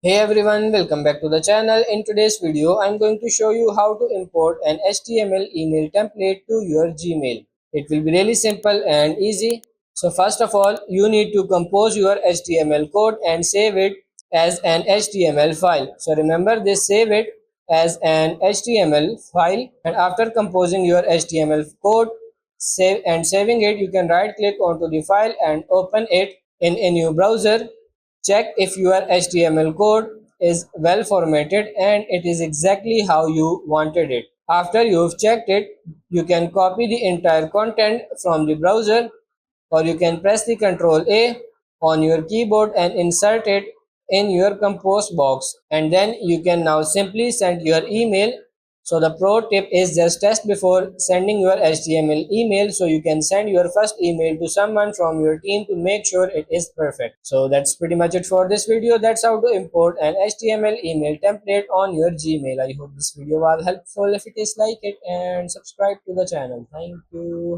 Hey everyone, welcome back to the channel. In today's video, I'm going to show you how to import an HTML email template to your Gmail. It will be really simple and easy. So first of all, you need to compose your HTML code and save it as an HTML file. So remember this, save it as an HTML file, and after composing your HTML code, saving it, you can right click onto the file and open it in a new browser. Check if your HTML code is well formatted and it is exactly how you wanted it. After you've checked it, you can copy the entire content from the browser, or you can press the Ctrl A on your keyboard and insert it in your compose box, and then you can now simply send your email. So the pro tip is just test before sending your HTML email, so you can send your first email to someone from your team to make sure it is perfect. So that's pretty much it for this video. That's how to import an HTML email template on your Gmail. I hope this video was helpful. If it is, like it and subscribe to the channel. Thank you.